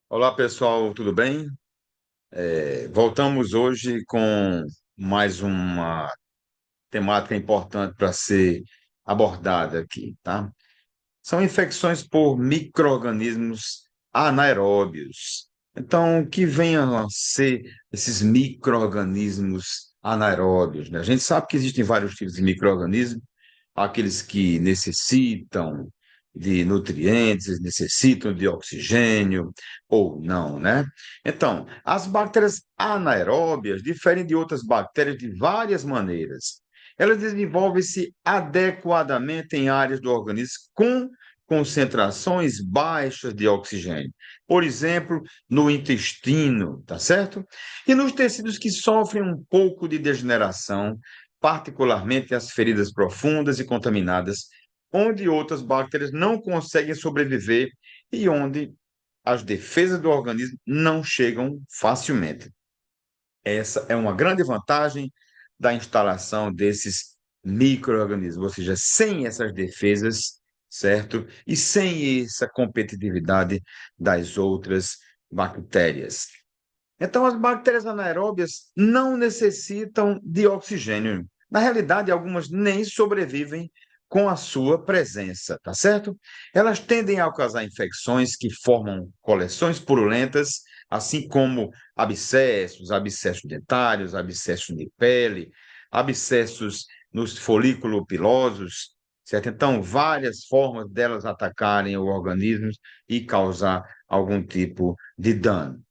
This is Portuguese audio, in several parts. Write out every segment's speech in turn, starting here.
Olá, pessoal, tudo bem? Voltamos hoje com mais uma temática importante para ser abordada aqui, tá? São infecções por micro-organismos anaeróbios. Então, o que venham a ser esses micro-organismos anaeróbios, né? A gente sabe que existem vários tipos de micro-organismos, aqueles que necessitam de nutrientes, necessitam de oxigênio ou não, né? Então, as bactérias anaeróbias diferem de outras bactérias de várias maneiras. Elas desenvolvem-se adequadamente em áreas do organismo com concentrações baixas de oxigênio. Por exemplo, no intestino, tá certo? E nos tecidos que sofrem um pouco de degeneração, particularmente as feridas profundas e contaminadas, onde outras bactérias não conseguem sobreviver e onde as defesas do organismo não chegam facilmente. Essa é uma grande vantagem da instalação desses micro-organismos, ou seja, sem essas defesas, certo? E sem essa competitividade das outras bactérias. Então, as bactérias anaeróbias não necessitam de oxigênio. Na realidade, algumas nem sobrevivem com a sua presença, tá certo? Elas tendem a causar infecções que formam coleções purulentas, assim como abscessos dentários, abscessos de pele, abscessos nos folículos pilosos, certo? Então, várias formas delas atacarem o organismo e causar algum tipo de dano.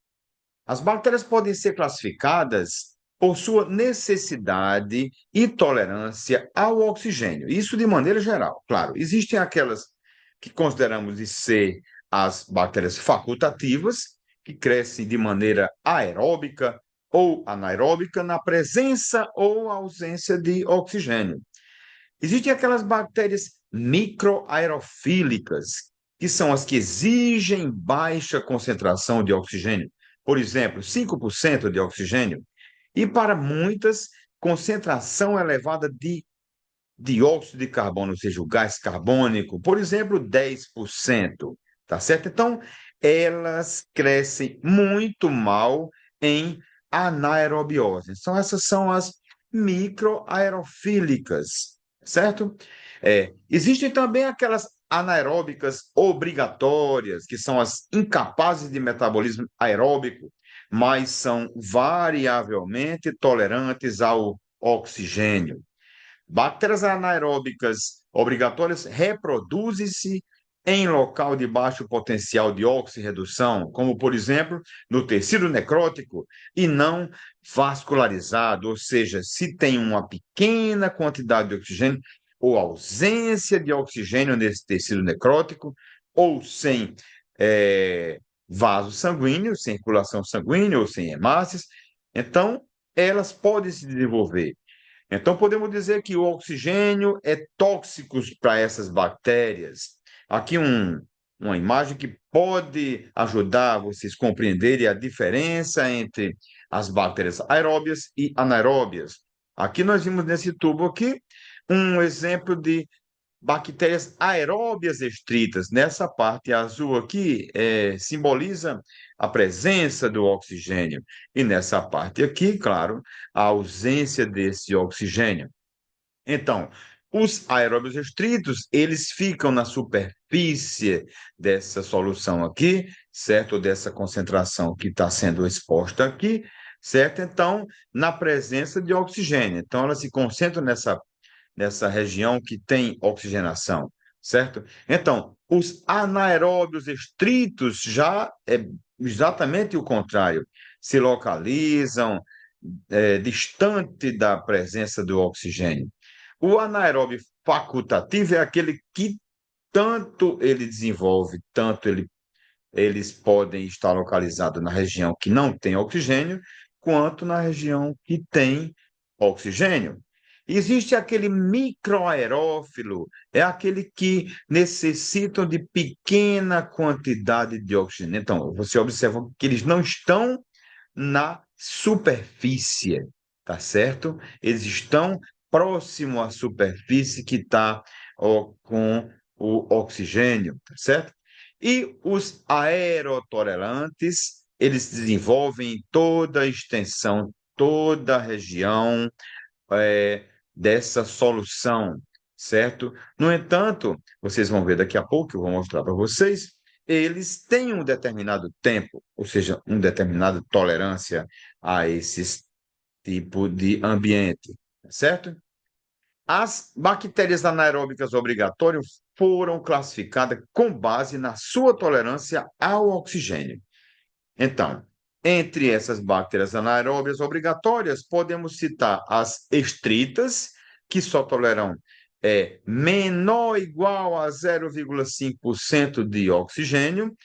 As bactérias podem ser classificadas por sua necessidade e tolerância ao oxigênio, isso de maneira geral. Claro, existem aquelas que consideramos de ser as bactérias facultativas, que crescem de maneira aeróbica ou anaeróbica na presença ou ausência de oxigênio. Existem aquelas bactérias microaerofílicas, que são as que exigem baixa concentração de oxigênio, por exemplo, 5% de oxigênio, e para muitas, concentração elevada de dióxido de carbono, ou seja, o gás carbônico, por exemplo, 10%, tá certo? Então, elas crescem muito mal em anaerobiose. Então, essas são as microaerofílicas, certo? Existem também aquelas anaeróbicas obrigatórias, que são as incapazes de metabolismo aeróbico, mas são variavelmente tolerantes ao oxigênio. Bactérias anaeróbicas obrigatórias reproduzem-se em local de baixo potencial de oxirredução, como, por exemplo, no tecido necrótico e não vascularizado, ou seja, se tem uma pequena quantidade de oxigênio ou ausência de oxigênio nesse tecido necrótico, ou sem vaso sanguíneo, sem circulação sanguínea ou sem hemácias, então elas podem se desenvolver. Então, podemos dizer que o oxigênio é tóxico para essas bactérias. Aqui uma imagem que pode ajudar vocês a compreenderem a diferença entre as bactérias aeróbias e anaeróbias. Aqui nós vimos nesse tubo aqui um exemplo de bactérias aeróbias estritas. Nessa parte azul aqui simboliza a presença do oxigênio. E nessa parte aqui, claro, a ausência desse oxigênio. Então, os aeróbios restritos, eles ficam na superfície dessa solução aqui, certo? Dessa concentração que está sendo exposta aqui, certo? Então, na presença de oxigênio. Então, elas se concentram nessa região que tem oxigenação, certo? Então, os anaeróbios estritos já é exatamente o contrário, se localizam distante da presença do oxigênio. O anaeróbio facultativo é aquele que tanto ele desenvolve, eles podem estar localizados na região que não tem oxigênio, quanto na região que tem oxigênio. Existe aquele microaerófilo, é aquele que necessitam de pequena quantidade de oxigênio. Então, você observa que eles não estão na superfície, tá certo? Eles estão próximo à superfície que está com o oxigênio, tá certo? E os aerotolerantes, eles desenvolvem em toda a extensão, toda a região dessa solução, certo? No entanto, vocês vão ver daqui a pouco, eu vou mostrar para vocês, eles têm um determinado tempo, ou seja, uma determinada tolerância a esse tipo de ambiente, certo? As bactérias anaeróbicas obrigatórias foram classificadas com base na sua tolerância ao oxigênio. Então, entre essas bactérias anaeróbias obrigatórias, podemos citar as estritas, que só toleram menor ou igual a 0,5% de oxigênio.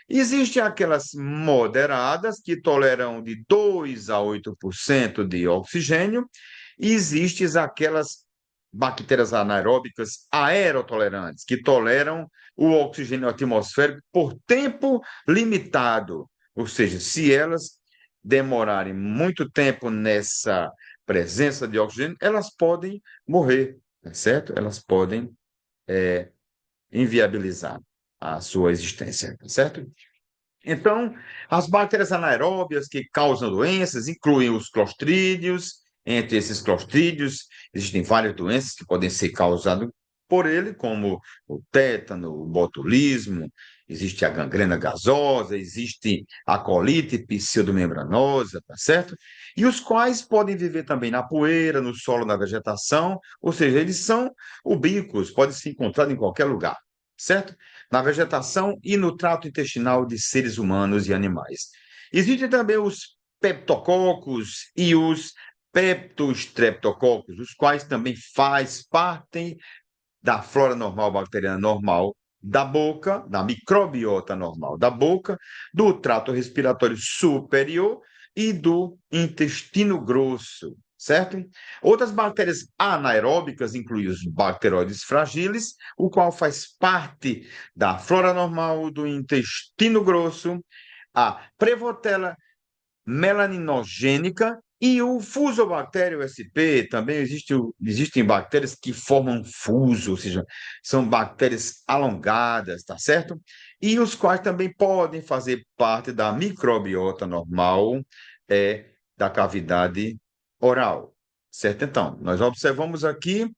Existem aquelas moderadas, que toleram de 2 a 8% de oxigênio. E existem aquelas bactérias anaeróbicas aerotolerantes, que toleram o oxigênio atmosférico por tempo limitado. Ou seja, se elas demorarem muito tempo nessa presença de oxigênio, elas podem morrer, tá certo? Elas podem inviabilizar a sua existência, tá certo? Então, as bactérias anaeróbias que causam doenças incluem os clostrídeos. Entre esses clostrídeos, existem várias doenças que podem ser causadas por ele, como o tétano, o botulismo, existe a gangrena gasosa, existe a colite pseudomembranosa, tá certo? E os quais podem viver também na poeira, no solo, na vegetação, ou seja, eles são ubíquos, podem ser encontrados em qualquer lugar, certo? Na vegetação e no trato intestinal de seres humanos e animais. Existem também os peptococos e os peptostreptococos, os quais também faz parte da flora normal bacteriana normal da boca, da microbiota normal da boca, do trato respiratório superior e do intestino grosso, certo? Outras bactérias anaeróbicas incluem os bacteroides fragiles, o qual faz parte da flora normal do intestino grosso, a Prevotella melaninogênica e o Fusobacterium sp. Também existem bactérias que formam fuso, ou seja, são bactérias alongadas, tá certo? E os quais também podem fazer parte da microbiota normal da cavidade oral, certo? Então, nós observamos aqui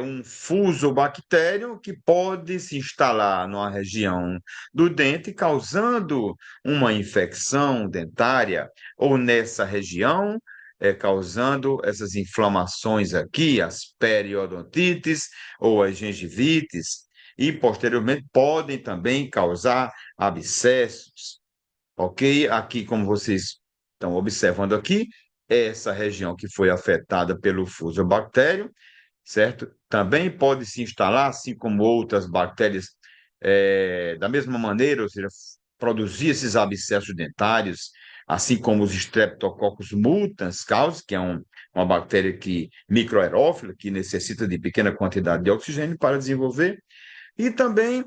um fusobactério que pode se instalar numa região do dente, causando uma infecção dentária, ou nessa região, causando essas inflamações aqui, as periodontites ou as gengivites, e posteriormente podem também causar abscessos, ok? Aqui, como vocês estão observando aqui, essa região que foi afetada pelo fusobactério, certo? Também pode se instalar, assim como outras bactérias, da mesma maneira, ou seja, produzir esses abscessos dentários, assim como os Streptococcus mutans causa, que é uma bactéria microaerófila, que necessita de pequena quantidade de oxigênio para desenvolver, e também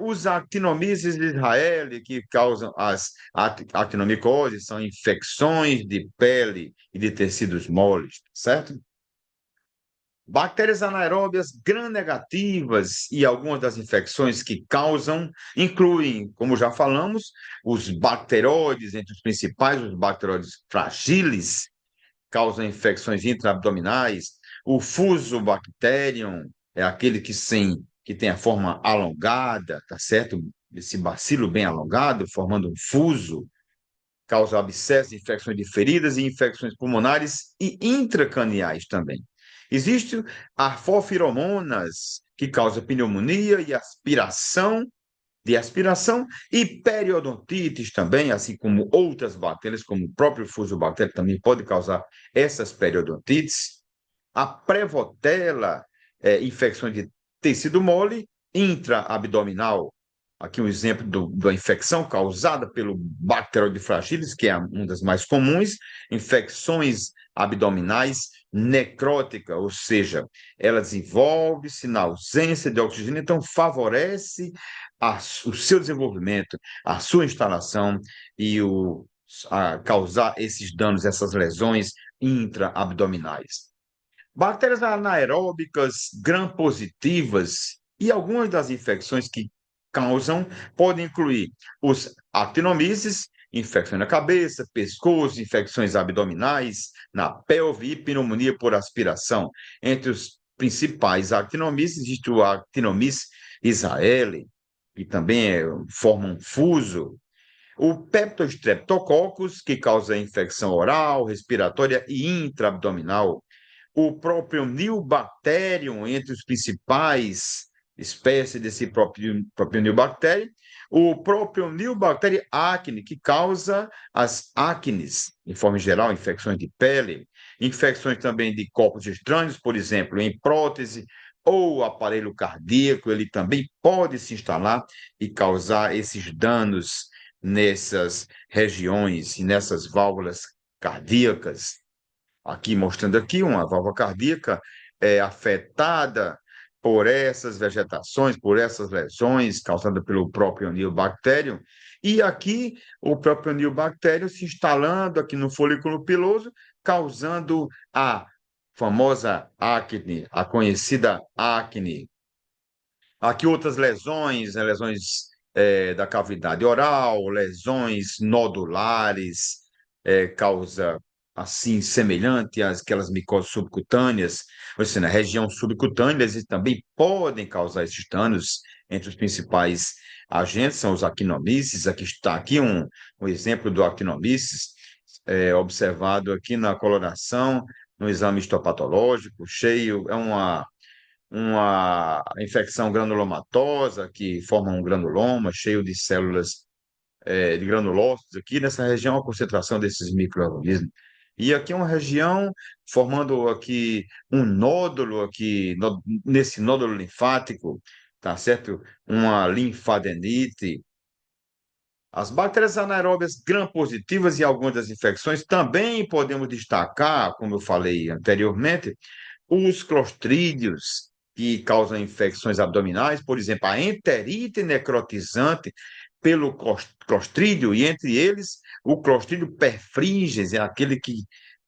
os actinomyces de Israel, que causam as actinomicoses, são infecções de pele e de tecidos moles, certo? Bactérias anaeróbias gram-negativas e algumas das infecções que causam incluem, como já falamos, os bacteroides, entre os principais, os bacteroides fragiles, causam infecções intraabdominais. O Fusobacterium é aquele que tem a forma alongada, tá certo? Esse bacilo bem alongado, formando um fuso, causa abscessos, infecções de feridas e infecções pulmonares e intracraniais também. Existem arfofiromonas, que causam pneumonia e aspiração e periodontites também, assim como outras bactérias, como o próprio Fusobacterium também pode causar essas periodontites. A Prevotella, infecções de tecido mole intraabdominal. Aqui um exemplo da infecção causada pelo Bacteroide fragilis, que é uma das mais comuns, infecções abdominais necróticas, ou seja, ela desenvolve-se na ausência de oxigênio, então favorece o seu desenvolvimento, a sua instalação e a causar esses danos, essas lesões intraabdominais. Bactérias anaeróbicas gram-positivas e algumas das infecções que causam podem incluir os actinomyces, infecções na cabeça, pescoço, infecções abdominais, na pelve e pneumonia por aspiração. Entre os principais actinomyces existe o Actinomyces israelii, que também forma um fuso, o Peptostreptococcus, que causa infecção oral, respiratória e intraabdominal, o próprio Nilbacterium, entre os principais espécies desse próprio Nilbacterium, o próprio Nilbacterium acne, que causa as acnes, em forma geral, infecções de pele, infecções também de corpos estranhos, por exemplo, em prótese ou aparelho cardíaco, ele também pode se instalar e causar esses danos nessas regiões e nessas válvulas cardíacas. Aqui mostrando aqui uma válvula cardíaca afetada por essas vegetações, por essas lesões causadas pelo próprio Nilbacterium, e aqui o próprio Nilbacterium se instalando aqui no folículo piloso, causando a famosa acne, a conhecida acne. Aqui outras lesões, né, lesões da cavidade oral, lesões nodulares, causa assim semelhante àquelas micoses subcutâneas, ou seja, na região subcutânea, eles também podem causar esses danos. Entre os principais agentes são os actinomyces. Aqui está aqui um exemplo do actinomyces, observado aqui na coloração, no exame histopatológico, cheio, é uma infecção granulomatosa que forma um granuloma cheio de células de granulócitos aqui nessa região, a concentração desses micro-organismos. E aqui é uma região formando aqui um nódulo aqui nesse nódulo linfático, tá certo? Uma linfadenite. As bactérias anaeróbias gram-positivas e algumas das infecções também podemos destacar, como eu falei anteriormente, os clostrídeos, que causam infecções abdominais, por exemplo, a enterite necrotizante pelo clostrídio, e entre eles o clostrídio perfringens, é aquele que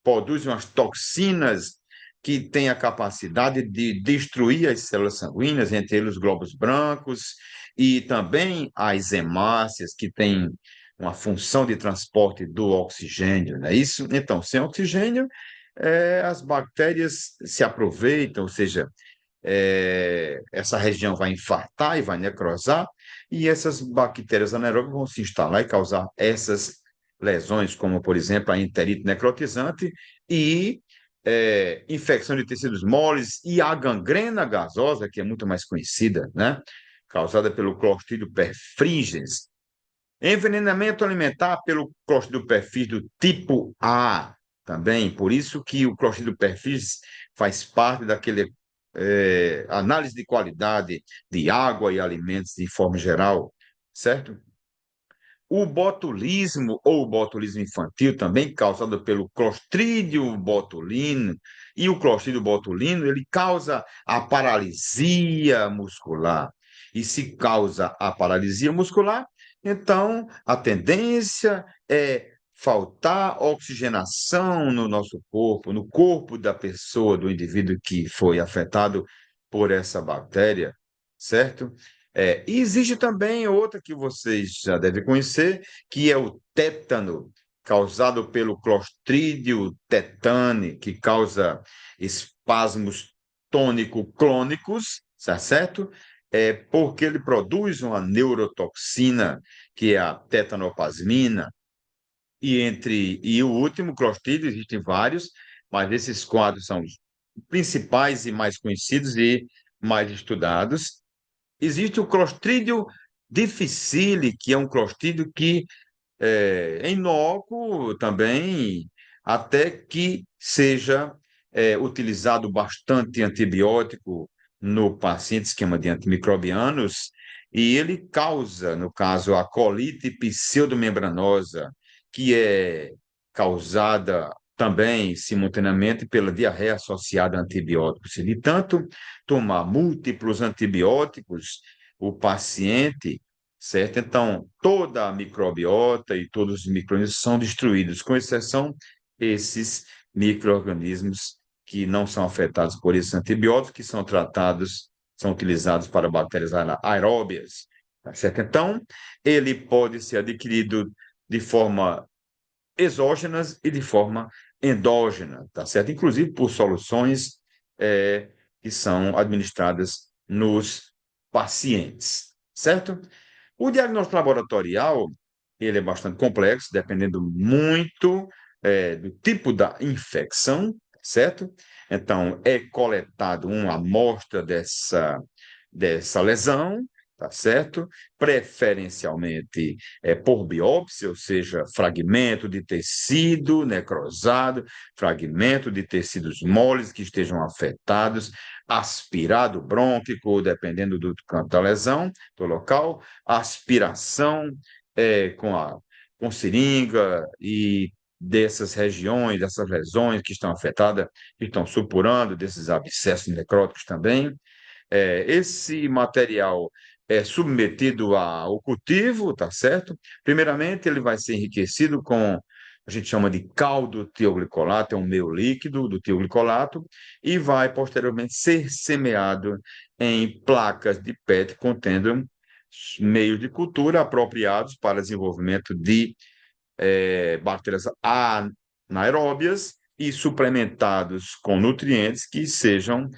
produz umas toxinas que tem a capacidade de destruir as células sanguíneas, entre eles os glóbulos brancos, e também as hemácias, que têm uma função de transporte do oxigênio, não é isso? Então, sem oxigênio, as bactérias se aproveitam, ou seja, essa região vai infartar e vai necrosar, e essas bactérias anaeróbicas vão se instalar e causar essas lesões, como, por exemplo, a enterite necrotizante e infecção de tecidos moles e a gangrena gasosa, que é muito mais conhecida, né? Causada pelo Clostridium perfringens. Envenenamento alimentar pelo Clostridium perfringens do tipo A, também, por isso que o Clostridium perfringens faz parte daquele análise de qualidade de água e alimentos de forma geral, certo? O botulismo ou botulismo infantil, também causado pelo Clostridium botulino, e o Clostridium botulino, ele causa a paralisia muscular. E se causa a paralisia muscular, então a tendência é faltar oxigenação no nosso corpo, no corpo da pessoa, do indivíduo que foi afetado por essa bactéria, certo? E existe também outra que vocês já devem conhecer, que é o tétano, causado pelo Clostridio tetani, que causa espasmos tônico-clônicos, tá certo? Porque ele produz uma neurotoxina, que é a tetanoplasmina, e o último, Clostridio, existem vários, mas esses quadros são os principais e mais conhecidos e mais estudados. Existe o Clostridio difficile, que é um clostrídio que é inócuo também, até que seja utilizado bastante antibiótico no paciente, esquema de antimicrobianos, e ele causa, no caso, a colite pseudomembranosa, que é causada também simultaneamente pela diarreia associada a antibióticos. Se de tanto tomar múltiplos antibióticos, o paciente, certo? Então, toda a microbiota e todos os micro-organismos são destruídos, com exceção esses micro-organismos que não são afetados por esses antibióticos, que são tratados, são utilizados para bactérias aeróbias, tá certo? Então, ele pode ser adquirido de forma exógenas e de forma endógena, tá certo? Inclusive por soluções que são administradas nos pacientes, certo? O diagnóstico laboratorial, ele é bastante complexo, dependendo muito do tipo da infecção, certo? Então, é coletado uma amostra dessa lesão, tá certo? Preferencialmente por biópsia, ou seja, fragmento de tecido necrosado, fragmento de tecidos moles que estejam afetados, aspirado brônquico, dependendo do canto da lesão, do local, aspiração com seringa e dessas regiões, dessas lesões que estão afetadas, que estão supurando, desses abscessos necróticos também. Esse material é submetido ao cultivo, tá certo? Primeiramente, ele vai ser enriquecido com, a gente chama de caldo tioglicolato, é um meio líquido do tioglicolato, e vai posteriormente ser semeado em placas de PET contendo meios de cultura apropriados para desenvolvimento de bactérias anaeróbias e suplementados com nutrientes que sejam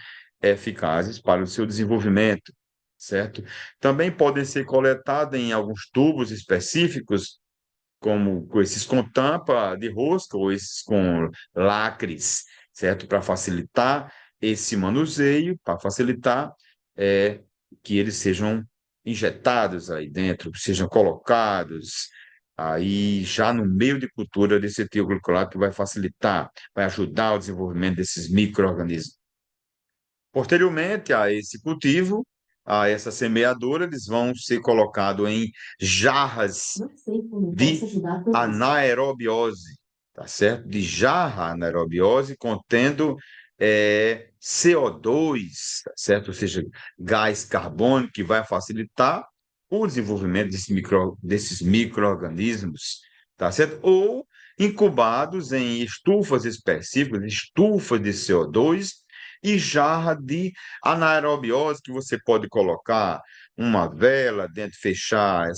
eficazes para o seu desenvolvimento, certo? Também podem ser coletados em alguns tubos específicos, como com esses com tampa de rosca ou esses com lacres, certo? Para facilitar esse manuseio, para facilitar que eles sejam injetados aí dentro, sejam colocados aí já no meio de cultura desse etioglicolato que vai facilitar, vai ajudar o desenvolvimento desses micro-organismos. Posteriormente a esse cultivo, a essa semeadura, eles vão ser colocados em jarras de anaerobiose, tá certo? De jarra anaerobiose contendo CO2, tá certo? Ou seja, gás carbônico que vai facilitar o desenvolvimento desses micro-organismos, tá certo? Ou incubados em estufas específicas, estufas de CO2 e jarra de anaerobiose que você pode colocar uma vela dentro, fechar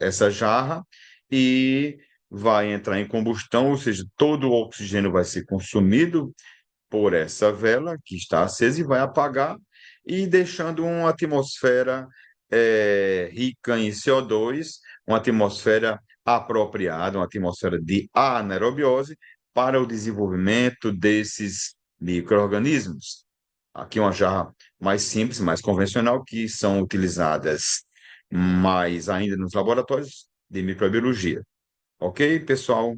essa jarra e vai entrar em combustão, ou seja, todo o oxigênio vai ser consumido por essa vela que está acesa e vai apagar, e deixando uma atmosfera rica em CO2, uma atmosfera apropriada, uma atmosfera de anaerobiose para o desenvolvimento desses micro-organismos. Aqui uma jarra mais simples, mais convencional, que são utilizadas mais ainda nos laboratórios de microbiologia. Ok, pessoal?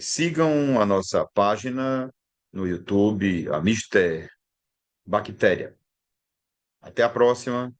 Sigam a nossa página no YouTube, a Mister Bactéria. Até a próxima.